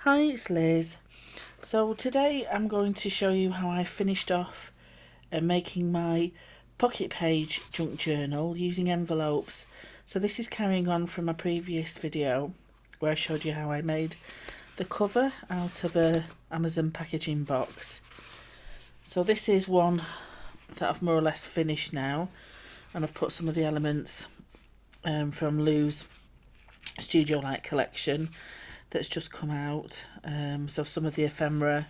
Hi, it's Liz. So today I'm going to show you how I finished off making my pocket page junk journal using envelopes. So this is carrying on from my previous video where I showed you how I made the cover out of a Amazon packaging box. So this is one that I've more or less finished now, and I've put some of the elements from Lou's Studiolight collection that's just come out. So some of the ephemera,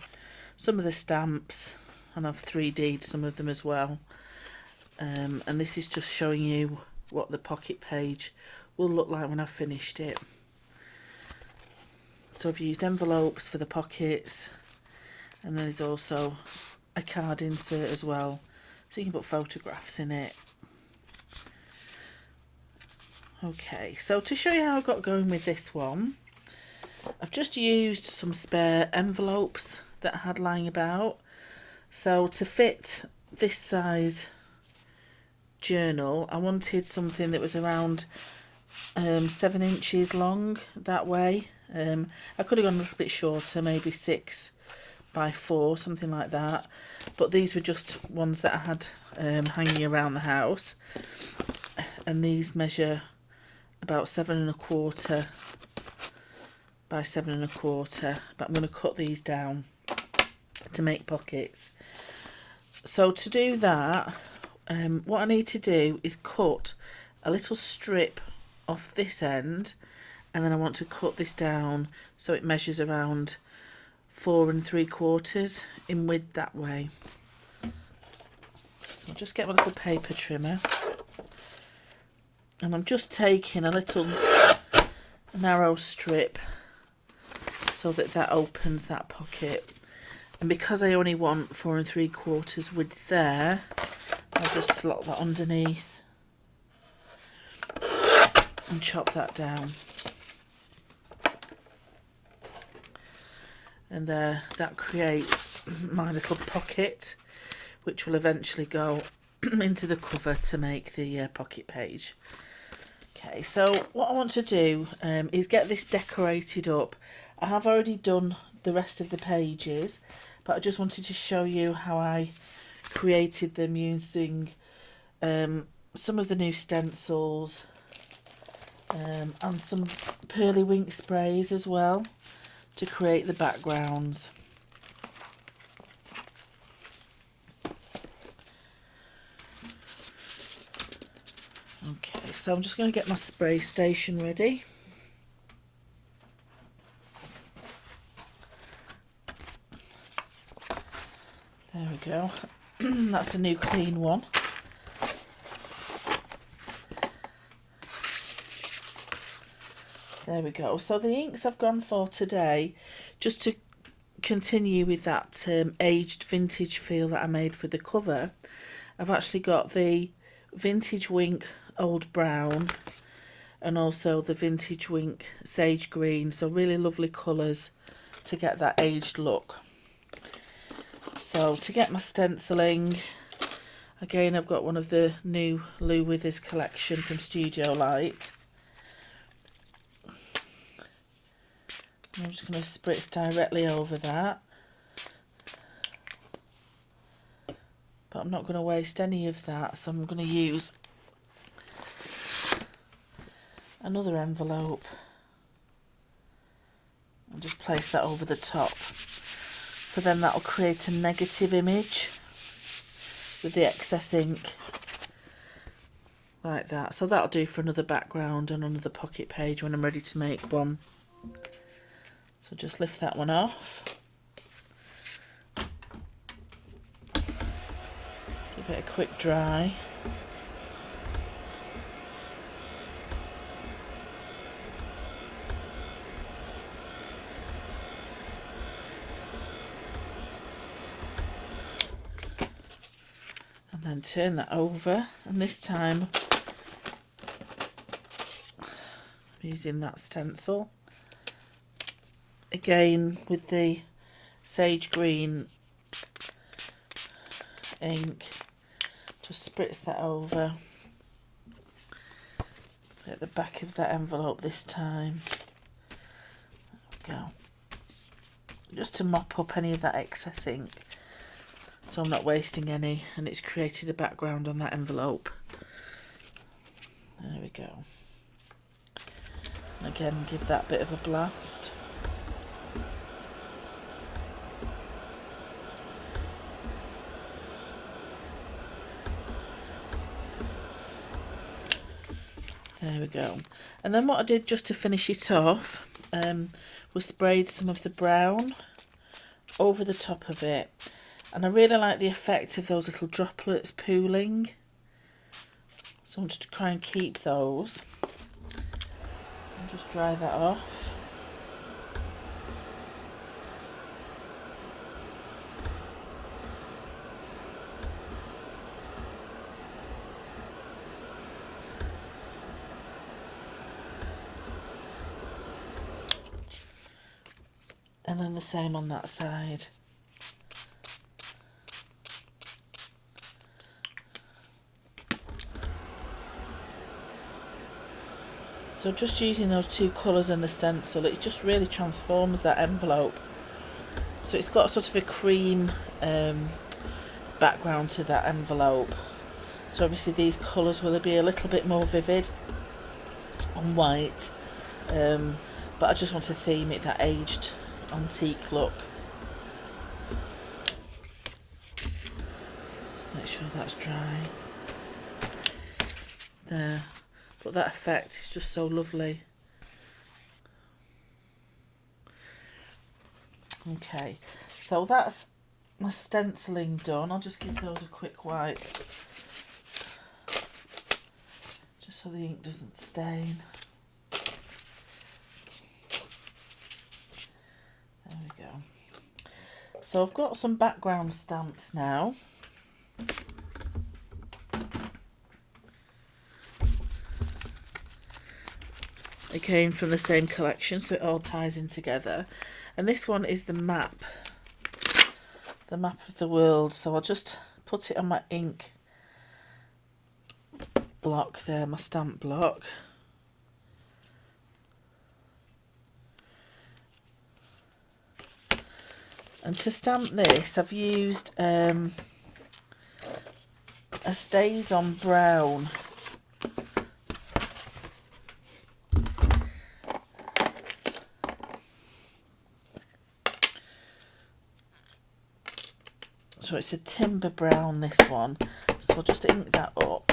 some of the stamps, and I've 3D'd some of them as well. And this is just showing you what the pocket page will look like when I've finished it. So I've used envelopes for the pockets, and then there's also a card insert as well, so you can put photographs in it. Okay, so to show you how I got going with this one, I've just used some spare envelopes that I had lying about. So to fit this size journal, I wanted something that was around 7 inches long that way. I could have gone a little bit shorter, maybe 6 by 4, something like that. But these were just ones that I had hanging around the house. And these measure about 7¼ by 7¼ but I'm going to cut these down to make pockets. So to do that, what I need to do is cut a little strip off this end, and then I want to cut this down so it measures around 4¾ in width that way. So I'll just get my little paper trimmer, and I'm just taking a little narrow strip so that opens that pocket. And because I only want 4¾ width there, I'll just slot that underneath and chop that down. And there, that creates my little pocket, which will eventually go into the cover to make the pocket page. Okay, so what I want to do is get this decorated up. I have already done the rest of the pages, but I just wanted to show you how I created them using some of the new stencils and some Pearlywinks sprays as well to create the backgrounds. Okay, so I'm just going to get my spray station ready. There we go. That's a new clean one. There we go. So the inks I've gone for today, just to continue with that aged vintage feel that I made for the cover, I've actually got the Vintage Wink Old Brown and also the Vintage Wink Sage Green. So really lovely colours to get that aged look. So to get my stenciling, again I've got one of the new Lou Withers collection from Studiolight. I'm just going to spritz directly over that, but I'm not going to waste any of that, so I'm going to use another envelope and just place that over the top. So then that'll create a negative image with the excess ink, like that. So that'll do for another background and another pocket page when I'm ready to make one. So just lift that one off. Give it a quick dry. And then turn that over, and this time I'm using that stencil. Again with the sage green ink, just spritz that over at the back of that envelope this time. There we go. just to mop up any of that excess ink, so I'm not wasting any, and it's created a background on that envelope. There we go. And again, give that bit of a blast. There we go. And then what I did just to finish it off was sprayed some of the brown over the top of it. And I really like the effect of those little droplets pooling. So I wanted to try and keep those. And just dry that off. And then the same on that side. So just using those two colours and the stencil, it just really transforms that envelope. So it's got sort of a cream background to that envelope. So obviously these colours will be a little bit more vivid on white. But I just want to theme it that aged antique look. Let's make sure that's dry. There. But that effect is just so lovely. Okay, so that's my stenciling done. I'll just give those a quick wipe, just so the ink doesn't stain. There we go. So I've got some background stamps now. It came from the same collection, so it all ties in together. And this one is the map of the world. So I'll just put it on my ink block there, my stamp block. And to stamp this, I've used a StazOn brown. So it's a timber brown, this one. So I'll just ink that up.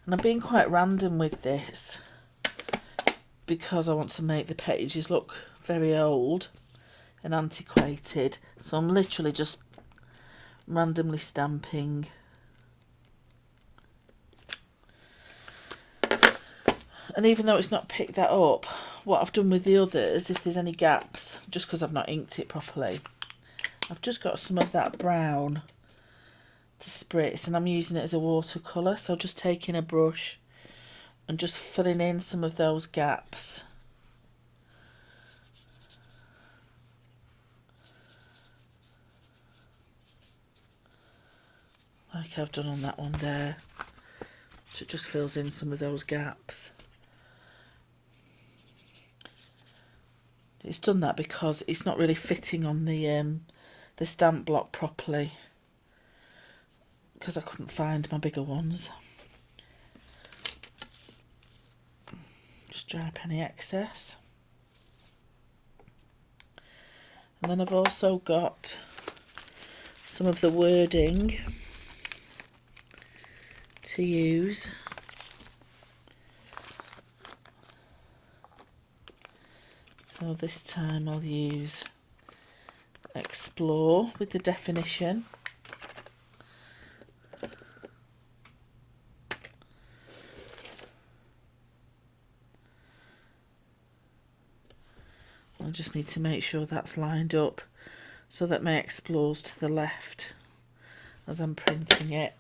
And I'm being quite random with this because I want to make the pages look very old and antiquated. So I'm literally just randomly stamping. And even though it's not picked that up, what I've done with the others, if there's any gaps, just because I've not inked it properly, I've just got some of that brown to spritz, and I'm using it as a watercolour. So just taking a brush and just filling in some of those gaps. Like I've done on that one there. So it just fills in some of those gaps. It's done that because it's not really fitting on the stamp block properly, because I couldn't find my bigger ones. Just dry up any excess. And then I've also got some of the wording to use. So this time I'll use explore with the definition. I just need to make sure that's lined up so that my explores to the left as I'm printing it.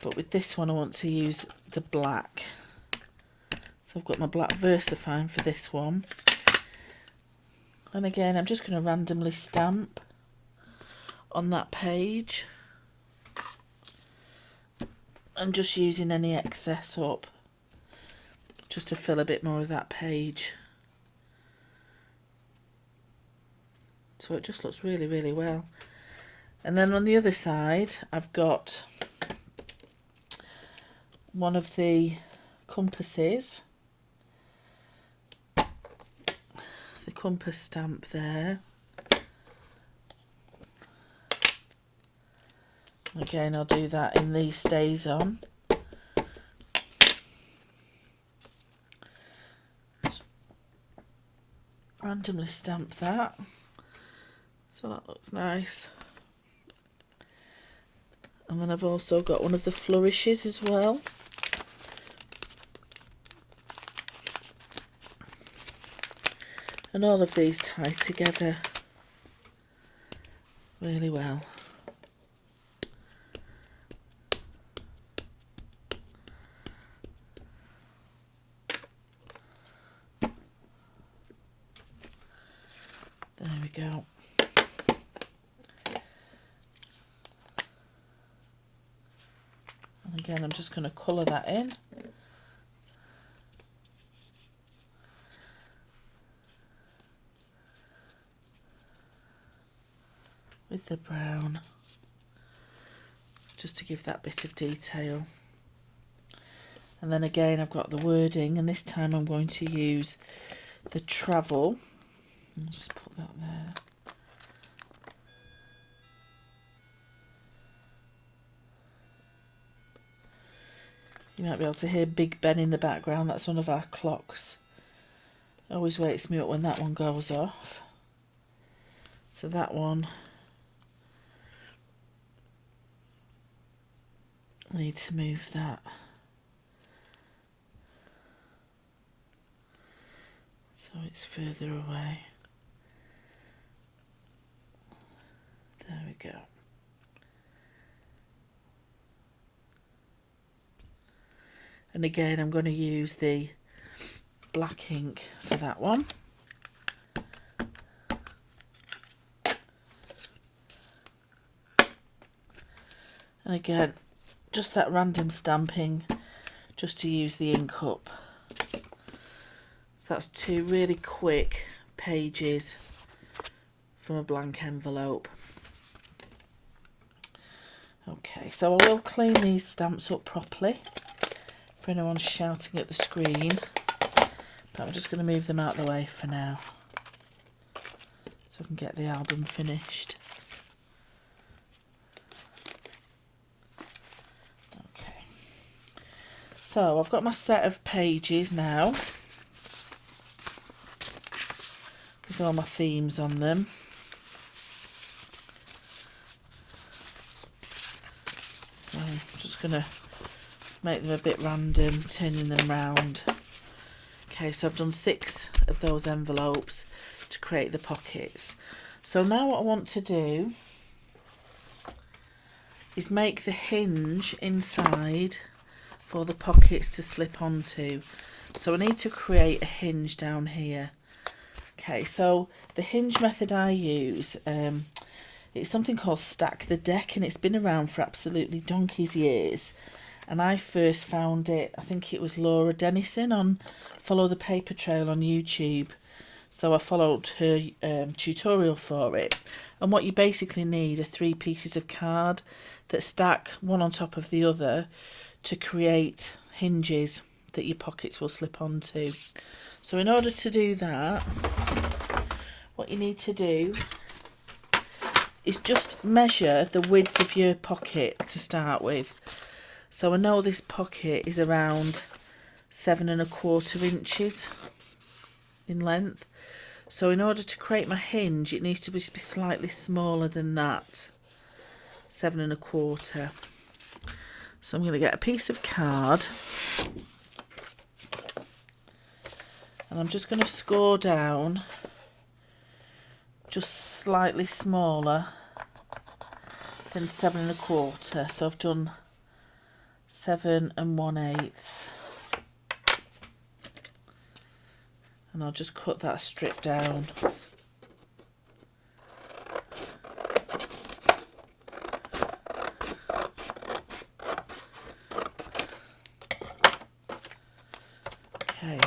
But with this one I want to use the black. So I've got my black VersaFine for this one. And again, I'm just going to randomly stamp on that page. And just using any excess up, just to fill a bit more of that page. so it just looks really, really well. And then on the other side, I've got one of the compasses, the compass stamp there. Again, I'll do that in the stays on. Just randomly stamp that, so that looks nice. And then I've also got one of the flourishes as well. And all of these tie together really well. There we go. And again, I'm just going to colour that in. With the brown, just to give that bit of detail. And then again, I've got the wording, and this time I'm going to use the travel. I'll just put that there. You might be able to hear Big Ben in the background. That's one of our clocks. It always wakes me up when that one goes off. So that one, I need to move that. So it's further away. There we go. And again, I'm going to use the black ink for that one. And again, just that random stamping, just to use the ink up. So that's 2 really quick pages from a blank envelope. Okay, so I will clean these stamps up properly for anyone shouting at the screen, but I'm just going to move them out of the way for now so I can get the album finished. Okay, so I've got my set of pages now with all my themes on them. So I'm just going to make them a bit random, turning them round. Okay, so I've done 6 of those envelopes to create the pockets. So now what I want to do is make the hinge inside for the pockets to slip onto. So I need to create a hinge down here. Okay, so the hinge method I use, it's something called Stack the Deck, and it's been around for absolutely donkey's years. And I first found it, I think it was Laura Dennison on Follow the Paper Trail on YouTube. So I followed her tutorial for it. And what you basically need are 3 pieces of card that stack one on top of the other to create hinges that your pockets will slip onto. So in order to do that, what you need to do is just measure the width of your pocket to start with. So I know this pocket is around 7 1/4 inches in length. So in order to create my hinge, it needs to be slightly smaller than that, 7 1/4. So I'm going to get a piece of card and I'm just going to score down just slightly smaller than 7 1/4. So I've done 7 1/8, and I'll just cut that strip down. Okay,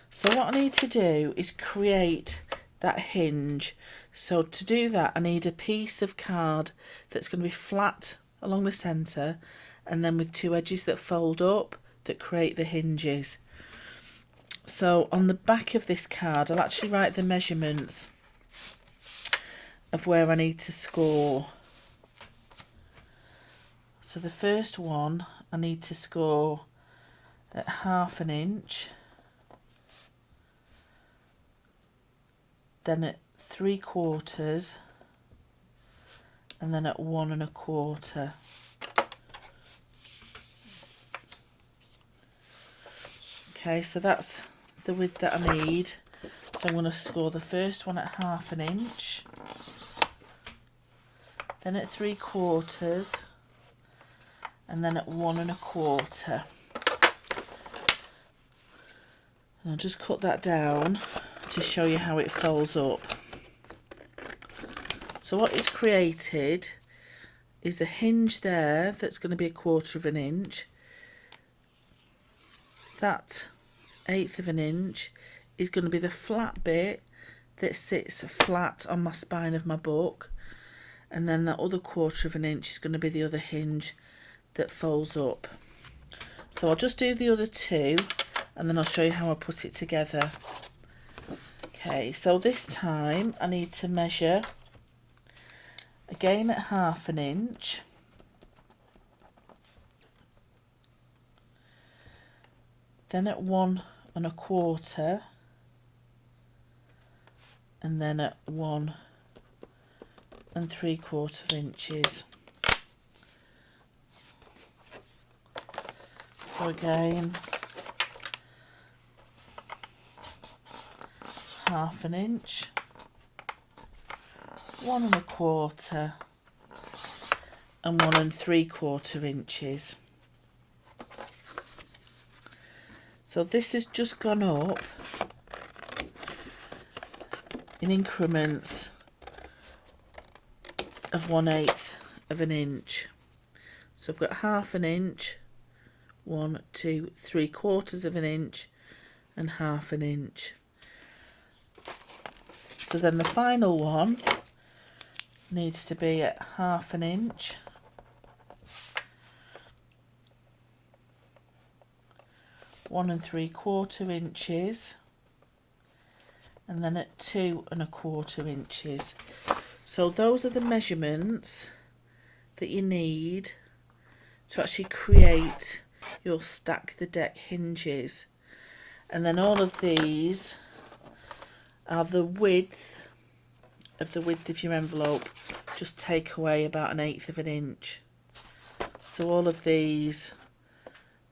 so what I need to do is create that hinge. So to do that, I need a piece of card that's going to be flat along the centre, and then with two edges that fold up that create the hinges. So on the back of this card, I'll actually write the measurements of where I need to score. So the first one, I need to score at 1/2 inch, then at 3/4, and then at 1 1/4. Okay, so that's the width that I need. So I'm going to score the first one at 1/2 inch, then at 3/4, and then at 1 1/4. And I'll just cut that down to show you how it folds up. So what is created is a hinge there that's going to be 1/4 inch. That 1/8 inch is going to be the flat bit that sits flat on my spine of my book, and then that other 1/4 inch is going to be the other hinge that folds up. So I'll just do the other two and then I'll show you how I put it together. Okay, so this time I need to measure again at 1/2 inch, then at 1 1/4, and then at 1 3/4 inches. So again, 1/2 inch, 1 1/4, and 1 3/4 inches. So this has just gone up in increments of 1/8 inch. So I've got 1/2 inch, 1 2 3/4 inch, and 1/2 inch. So then the final one needs to be at 1/2 inch, 1 3/4 inches, and then at 2 1/4 inches. So those are the measurements that you need to actually create your stack the deck hinges. And then all of these are the width of your envelope. Just take away about 1/8 inch. So all of these,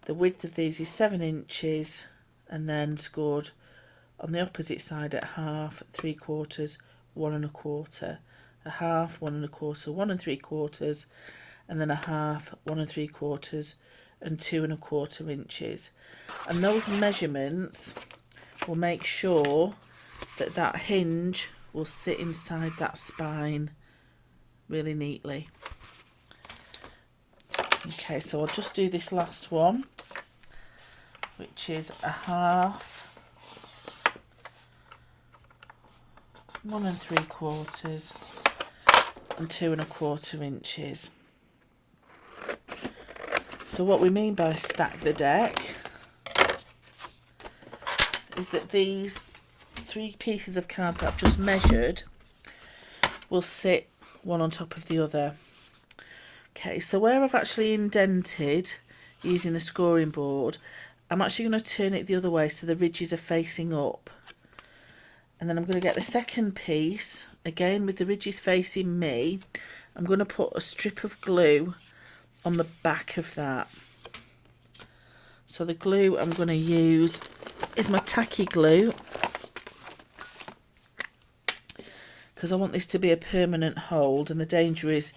the width of these is 7 inches, and then scored on the opposite side at 1/2, 3/4, 1 1/4, 1/2, 1 1/4, 1 3/4, and then 1/2, 1 3/4, and 2 1/4 inches. And those measurements will make sure that that hinge will sit inside that spine really neatly. Okay, so I'll just do this last one, which is 1/2, 1 3/4, and 2 1/4 inches. So what we mean by stack the deck is that these 3 pieces of card that I've just measured will sit one on top of the other. Okay, so where I've actually indented using the scoring board, I'm actually going to turn it the other way so the ridges are facing up. And then I'm going to get the second piece, again with the ridges facing me. I'm going to put a strip of glue on the back of that. So the glue I'm going to use is my tacky glue, because I want this to be a permanent hold, and the danger is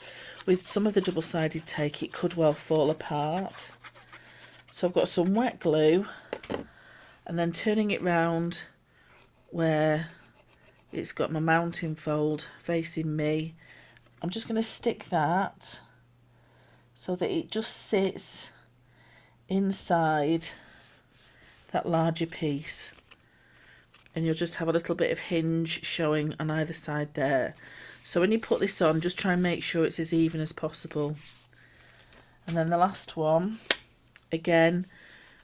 with some of the double-sided tape it could well fall apart. So I've got some wet glue, and then turning it round where it's got my mounting fold facing me, I'm just going to stick that so that it just sits inside that larger piece. and you'll just have a little bit of hinge showing on either side there. So when you put this on, just try and make sure it's as even as possible. And then the last one, again,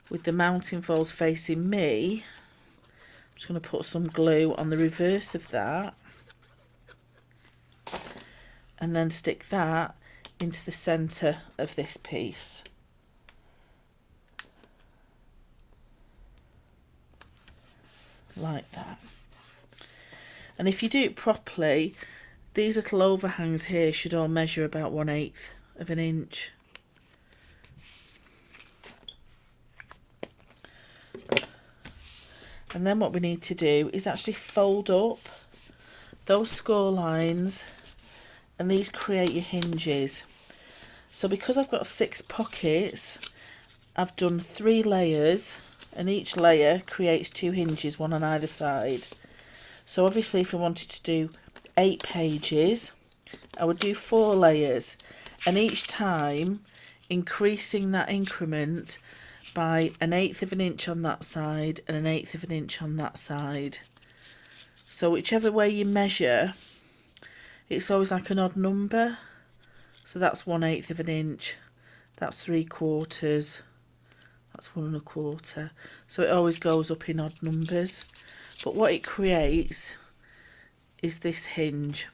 with the mounting folds facing me, I'm just going to put some glue on the reverse of that, and then stick that into the centre of this piece. Like that. And if you do it properly, these little overhangs here should all measure about 1/8 of an inch. And then what we need to do is actually fold up those score lines, and these create your hinges. So because I've got 6 pockets, I've done 3 layers, and each layer creates 2 hinges, one on either side. So obviously if I wanted to do 8 pages, I would do 4 layers, and each time increasing that increment by 1/8 of an inch on that side and 1/8 of an inch on that side. So whichever way you measure, it's always like an odd number. So that's 1/8 of an inch, that's 3/4, that's 1 1/4. So it always goes up in odd numbers. But what it creates is this hinge.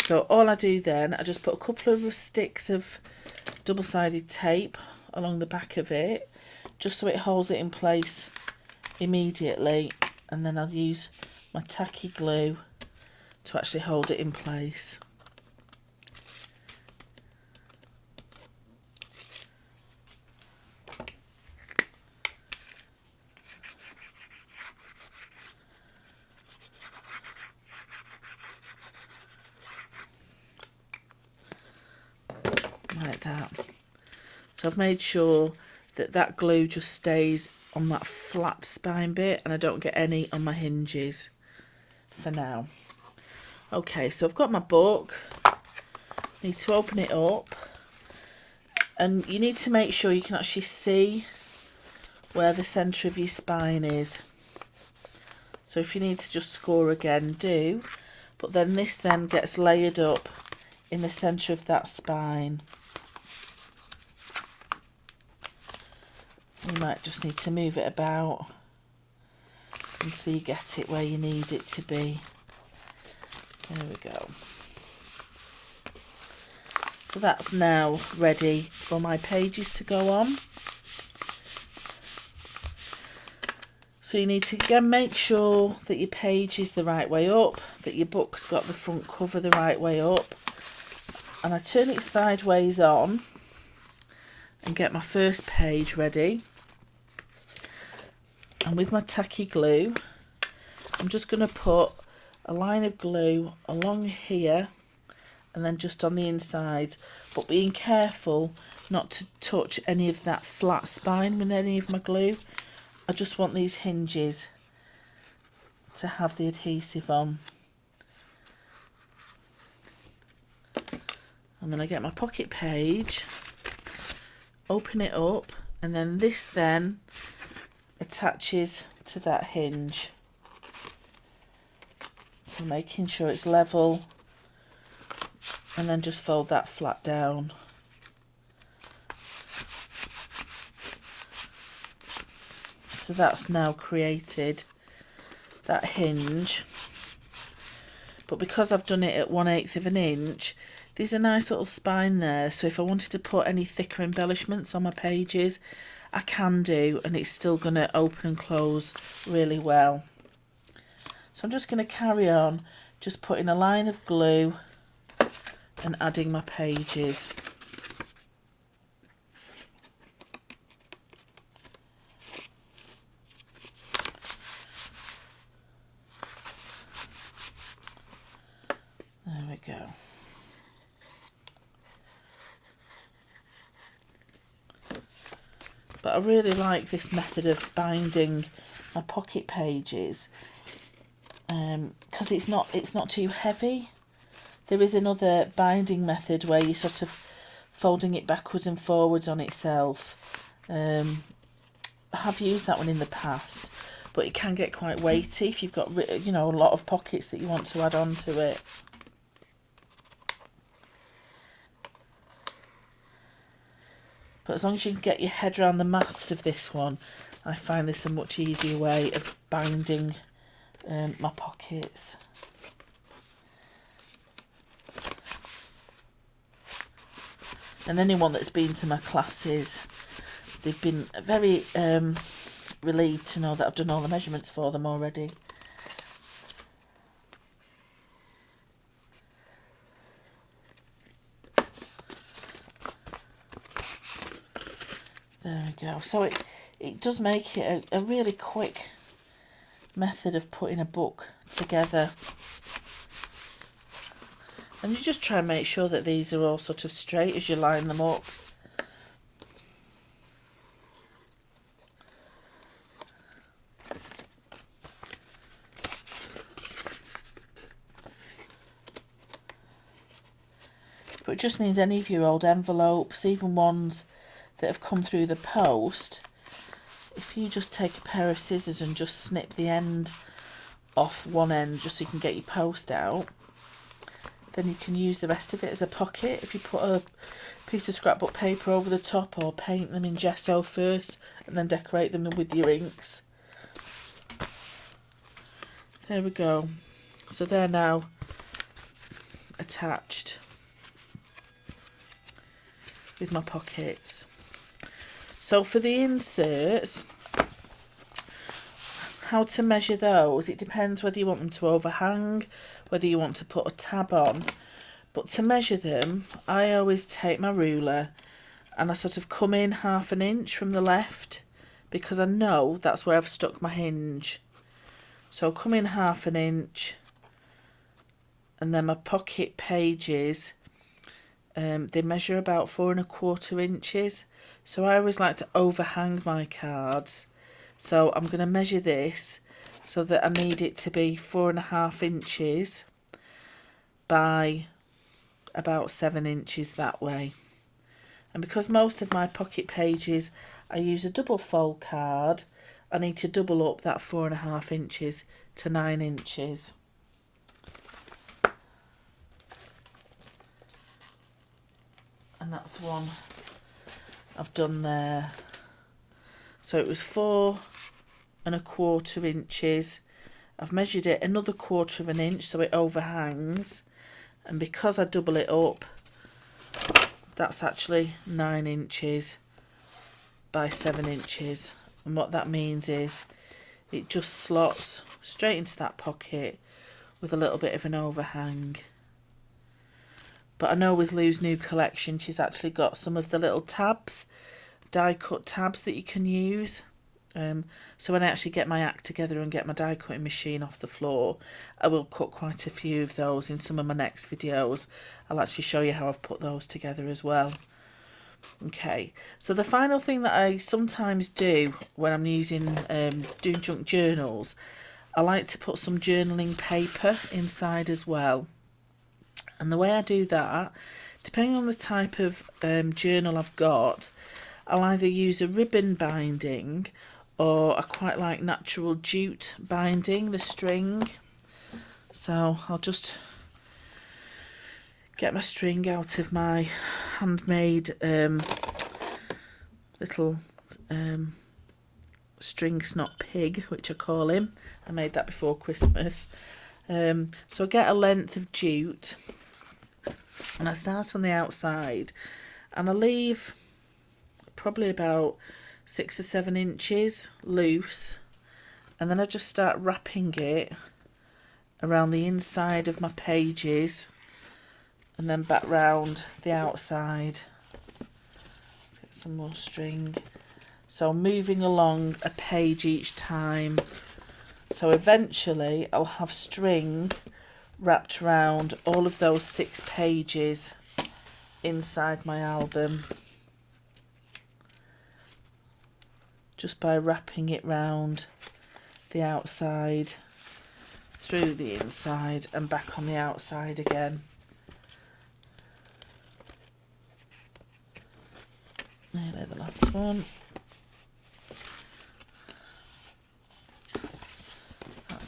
So all I do then, I just put a couple of sticks of double-sided tape along the back of it, just so it holds it in place immediately, and then I'll use my tacky glue to actually hold it in place. Like that. So I've made sure that that glue just stays on that flat spine bit, and I don't get any on my hinges for now. Okay, so I've got my book. Need to open it up, and you need to make sure you can actually see where the centre of your spine is. So if you need to just score again, do, but then this then gets layered up in the centre of that spine. You might just need to move it about until you get it where you need it to be. There we go. So that's now ready for my pages to go on. So you need to again make sure that your page is the right way up, that your book's got the front cover the right way up. And I turn it sideways on and get my first page ready. And with my tacky glue, I'm just going to put a line of glue along here and then just on the inside, but being careful not to touch any of that flat spine with any of my glue. I just want these hinges to have the adhesive on. And then I get my pocket page, open it up, and then this then attaches to that hinge. So making sure it's level, and then just fold that flat down. So that's now created that hinge. But because I've done it at 1/8 of an inch, there's a nice little spine there. So if I wanted to put any thicker embellishments on my pages, I can do, and it's still going to open and close really well. So I'm just going to carry on just putting a line of glue and adding my pages. There we go. But I really like this method of binding my pocket pages because it's not too heavy. There is another binding method where you're sort of folding it backwards and forwards on itself. I have used that one in the past, but it can get quite weighty if you've got, you know, a lot of pockets that you want to add on to it. But as long as you can get your head around the maths of this one, I find this a much easier way of binding my pockets. And anyone that's been to my classes, they've been very relieved to know that I've done all the measurements for them already. There we go. So it does make it a really quick method of putting a book together. And you just try and make sure that these are all sort of straight as you line them up. But it just means any of your old envelopes, even ones that have come through the post, if you just take a pair of scissors and just snip the end off one end just so you can get your post out, then you can use the rest of it as a pocket. If you put a piece of scrapbook paper over the top, or paint them in gesso first and then decorate them with your inks. There we go. So they're now attached with my pockets. So for the inserts, how to measure those, it depends whether you want them to overhang, whether you want to put a tab on. But to measure them, I always take my ruler and I sort of come in 1/2 inch from the left, because I know that's where I've stuck my hinge. So come in 1/2 inch, and then my pocket pages, they measure about 4 1/4 inches. So I always like to overhang my cards. So I'm going to measure this so that I need it to be 4 1/2 inches by about 7 inches that way. And because most of my pocket pages I use a double fold card, I need to double up that 4 1/2 inches to 9 inches. And that's one I've done there. So it was 4 1/4 inches. I've measured it another 1/4 inch so it overhangs, and because I double it up, that's actually 9 inches by 7 inches. And what that means is it just slots straight into that pocket with a little bit of an overhang. But I know with Lou's new collection, she's actually got some of the little tabs, die cut tabs that you can use. So when I actually get my act together and get my die cutting machine off the floor, I will cut quite a few of those in some of my next videos. I'll actually show you how I've put those together as well. Okay, so the final thing that I sometimes do when I'm using doing junk journals, I like to put some journaling paper inside as well. And the way I do that, depending on the type of journal I've got, I'll either use a ribbon binding, or I quite like natural jute binding, the string. So I'll just get my string out of my handmade little string snot pig, which I call him. I made that before Christmas. So I get a length of jute, and I start on the outside, and I leave probably about 6 or 7 inches loose, and then I just start wrapping it around the inside of my pages and then back round the outside. Let's get some more string. So moving along a page each time. So eventually I'll have string wrapped around all of those 6 pages inside my album, just by wrapping it round the outside, through the inside and back on the outside again. Nearly the last one.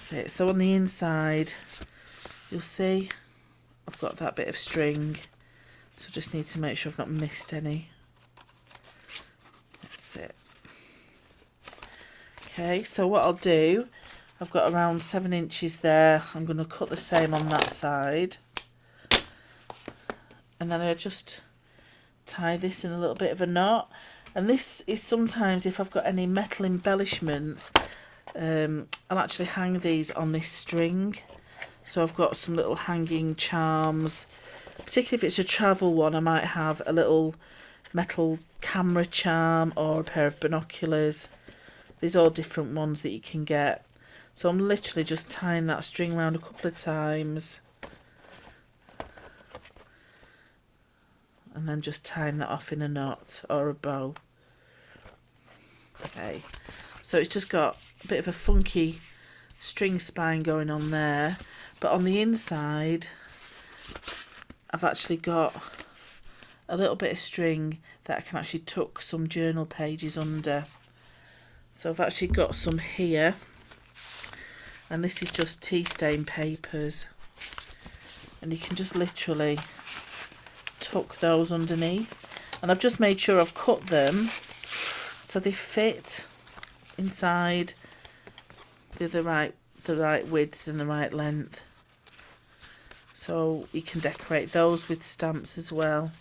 That's it. So on the inside, you'll see I've got that bit of string. So just need to make sure I've not missed any. That's it. Okay, so what I'll do, I've got around 7 inches there. I'm going to cut the same on that side. And then I just tie this in a little bit of a knot. And this is sometimes, if I've got any metal embellishments, I'll actually hang these on this string. So I've got some little hanging charms. Particularly if it's a travel one, I might have a little metal camera charm or a pair of binoculars. There's all different ones that you can get. So I'm literally just tying that string around a couple of times. And then just tying that off in a knot or a bow. Okay, so it's just got a bit of a funky string spine going on there. But on the inside, I've actually got a little bit of string that I can actually tuck some journal pages under. So I've actually got some here, and this is just tea stain papers, and you can just literally tuck those underneath. And I've just made sure I've cut them so they fit inside. They're the right width and the right length. So you can decorate those with stamps as well.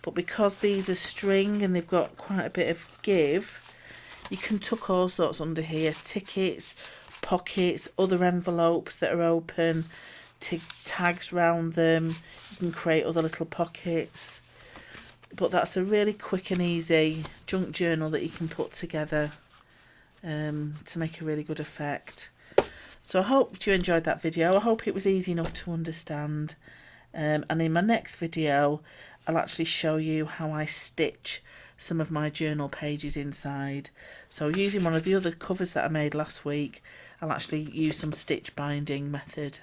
But because these are string and they've got quite a bit of give, you can tuck all sorts under here. Tickets, pockets, other envelopes that are open, tags round them. You can create other little pockets. But that's a really quick and easy junk journal that you can put together to make a really good effect. So I hope you enjoyed that video. I hope it was easy enough to understand. And in my next video, I'll actually show you how I stitch some of my journal pages inside. So using one of the other covers that I made last week, I'll actually use some stitch binding method.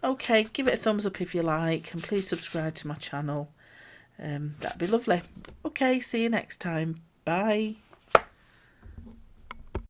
Okay, give it a thumbs up if you like, and please subscribe to my channel. That'd be lovely. Okay, see you next time. Bye.